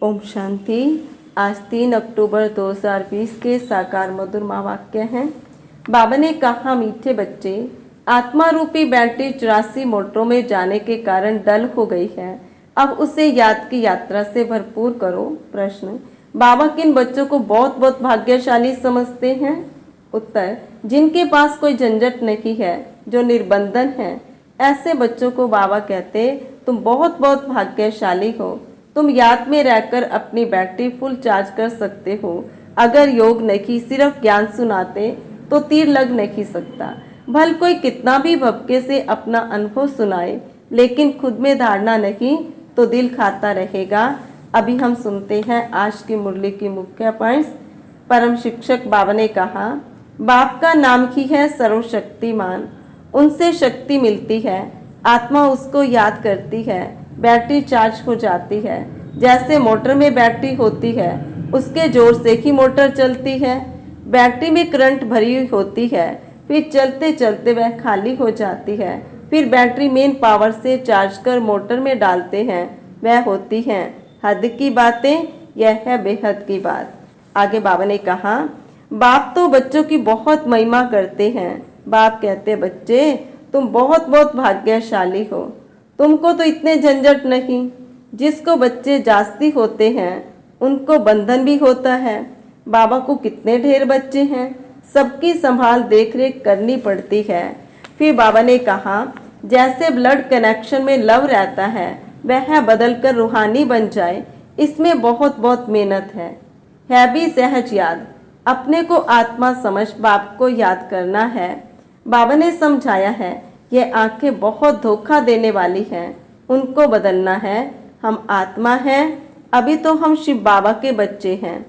ओम शांति। आज 3 अक्टूबर 2020 के साकार मधुर महावाक्य हैं। बाबा ने कहा, मीठे बच्चे, आत्मा रूपी बैटरी 84 मोटरों में जाने के कारण डल हो गई है। अब उसे याद की यात्रा से भरपूर करो। प्रश्न, बाबा किन बच्चों को बहुत बहुत भाग्यशाली समझते हैं? उत्तर, जिनके पास कोई झंझट नहीं है, जो निर्बंधन है, ऐसे बच्चों को बाबा कहते, तुम बहुत बहुत भाग्यशाली हो। तुम याद में रहकर अपनी बैटरी फुल चार्ज कर सकते हो। अगर योग नहीं, सिर्फ ज्ञान सुनाते तो तीर लग नहीं सकता। भल कोई कितना भी भपके से अपना अनुभव सुनाए, लेकिन खुद में धारणा नहीं तो दिल खाता रहेगा। अभी हम सुनते हैं आज की मुरली की मुख्य पॉइंट्स। परम शिक्षक बाबा ने कहा, बाप का नाम ही है सर्वशक्तिमान। उनसे शक्ति मिलती है, आत्मा उसको याद करती है, बैटरी चार्ज हो जाती है। जैसे मोटर में बैटरी होती है, उसके जोर से ही मोटर चलती है। बैटरी में करंट भरी हुई होती है, फिर चलते चलते वह खाली हो जाती है। फिर बैटरी मेन पावर से चार्ज कर मोटर में डालते हैं, वह होती हैं हद की बातें, यह है बेहद की बात। आगे बाबा ने कहा, बाप तो बच्चों की बहुत महिमा करते हैं। बाप कहते, बच्चे तुम बहुत बहुत भाग्यशाली हो, तुमको तो इतने झंझट नहीं। जिसको बच्चे जास्ती होते हैं उनको बंधन भी होता है। बाबा को कितने ढेर बच्चे हैं, सबकी संभाल देख रेख करनी पड़ती है। फिर बाबा ने कहा, जैसे ब्लड कनेक्शन में लव रहता है, वह बदलकर रूहानी बन जाए, इसमें बहुत बहुत मेहनत है भी सहज याद। अपने को आत्मा समझ बाप को याद करना है। बाबा ने समझाया है, ये आंखें बहुत धोखा देने वाली हैं, उनको बदलना है। हम आत्मा हैं, अभी तो हम शिव बाबा के बच्चे हैं।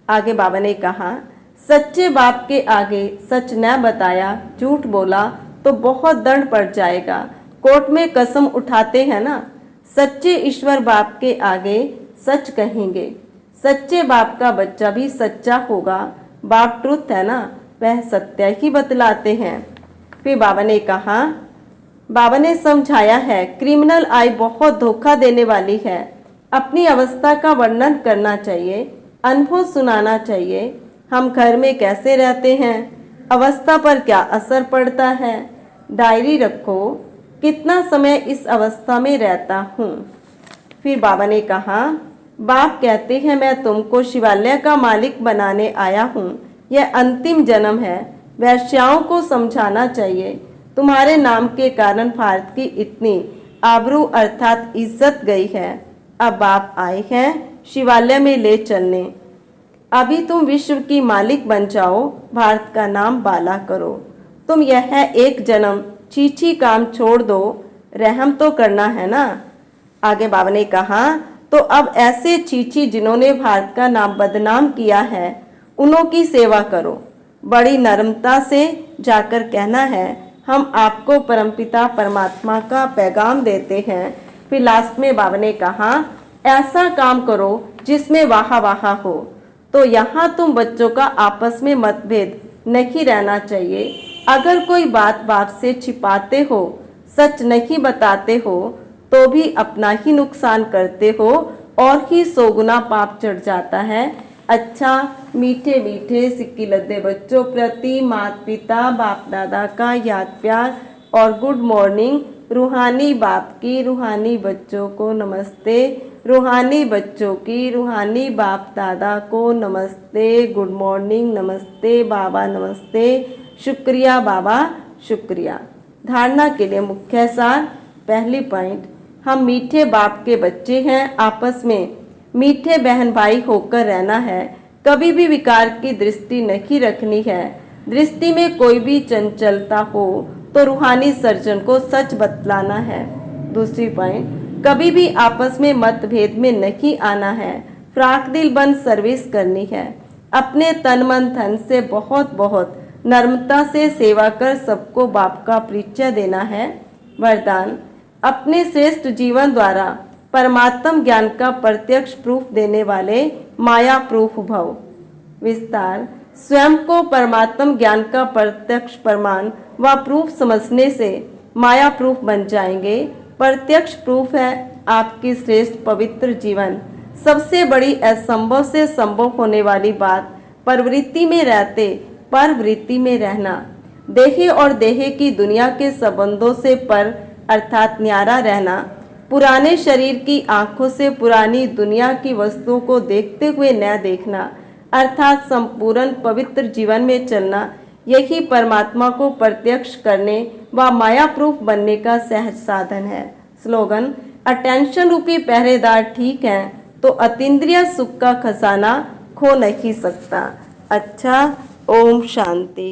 आगे बाबा ने कहा, सच्चे बाप के आगे सच न बताया, झूठ बोला तो बहुत दंड पड़ जाएगा। कोर्ट में कसम उठाते हैं ना, सच्चे ईश्वर बाप के आगे सच कहेंगे। सच्चे बाप का बच्चा भी सच्चा होगा। बाप ट्रुथ है ना, वह सत्य ही बतलाते हैं। फिर बाबा ने कहा, बाबा ने समझाया है, क्रिमिनल आई बहुत धोखा देने वाली है। अपनी अवस्था का वर्णन करना चाहिए, अनुभव सुनाना चाहिए। हम घर में कैसे रहते हैं, अवस्था पर क्या असर पड़ता है, डायरी रखो, कितना समय इस अवस्था में रहता हूँ। फिर बाबा ने कहा, बाप कहते हैं, मैं तुमको शिवालय का मालिक बनाने आया हूँ। यह अंतिम जन्म है। वैश्याओं को समझाना चाहिए, तुम्हारे नाम के कारण भारत की इतनी आबरू अर्थात इज्जत गई है। अब बाप आए हैं शिवालय में ले चलने। अभी तुम विश्व की मालिक बन जाओ, भारत का नाम बाला करो। तुम यह एक जन्म चीची काम छोड़ दो, रहम तो करना है ना। आगे बाबा ने कहा, तो अब ऐसे चीची जिन्होंने भारत का नाम बदनाम किया है, उन्हों की सेवा करो। बड़ी नम्रता से जाकर कहना है, हम आपको परमपिता परमात्मा का पैगाम देते हैं। फिर लास्ट में बाबा ने कहा, ऐसा काम करो जिसमें वाह वाह हो। तो यहाँ तुम बच्चों का आपस में मतभेद नहीं रहना चाहिए। अगर कोई बात बाप से छिपाते हो, सच नहीं बताते हो, तो भी अपना ही नुकसान करते हो और ही 100 गुना पाप चढ़ जाता है। अच्छा, मीठे मीठे सिक्की लद्दे बच्चों प्रति माता पिता बाप दादा का याद प्यार और गुड मॉर्निंग। रूहानी बाप की रूहानी बच्चों को नमस्ते, रूहानी बच्चों की रूहानी बाप दादा को नमस्ते। गुड मॉर्निंग, नमस्ते बाबा, नमस्ते, शुक्रिया बाबा, शुक्रिया। धारणा के लिए मुख्य सार। पहली पॉइंट, हम मीठे बाप के बच्चे हैं। आपस में मीठे बहन भाई होकर रहना है। कभी भी विकार की दृष्टि नहीं रखनी है। दृष्टि में कोई भी चंचलता हो तो रूहानी सर्जन को सच बतलाना है। दूसरी पॉइंट, कभी भी आपस में मतभेद में नहीं आना है। फ्राक दिल बन सर्विस करनी है। अपने तन मन धन से बहुत बहुत नम्रता से सेवा कर सबको बाप का परिचय देना है। वरदान, अपने श्रेष्ठ जीवन द्वारा परमात्म ज्ञान का प्रत्यक्ष प्रूफ देने वाले माया प्रूफ भव। विस्तार, स्वयं को परमात्म ज्ञान का प्रत्यक्ष प्रमाण व प्रूफ समझने से माया प्रूफ बन जाएंगे। प्रत्यक्ष प्रूफ है आपकी श्रेष्ठ पवित्र जीवन, सबसे बड़ी असंभव से संभव होने वाली बात प्रवृत्ति में रहते परवृत्ति में रहना, देहे और देहे की दुनिया के संबंधों से पर अर्थात न्यारा रहना, पुराने शरीर की आंखों से पुरानी दुनिया की वस्तुओं को देखते हुए न देखना अर्थात संपूर्ण पवित्र जीवन में चलना, यही परमात्मा को प्रत्यक्ष करने व माया प्रूफ बनने का सहज साधन है। स्लोगन, अटेंशन रूपी पहरेदार ठीक है तो अतीन्द्रिय सुख का खजाना खो नहीं सकता। अच्छा, ओम शांति।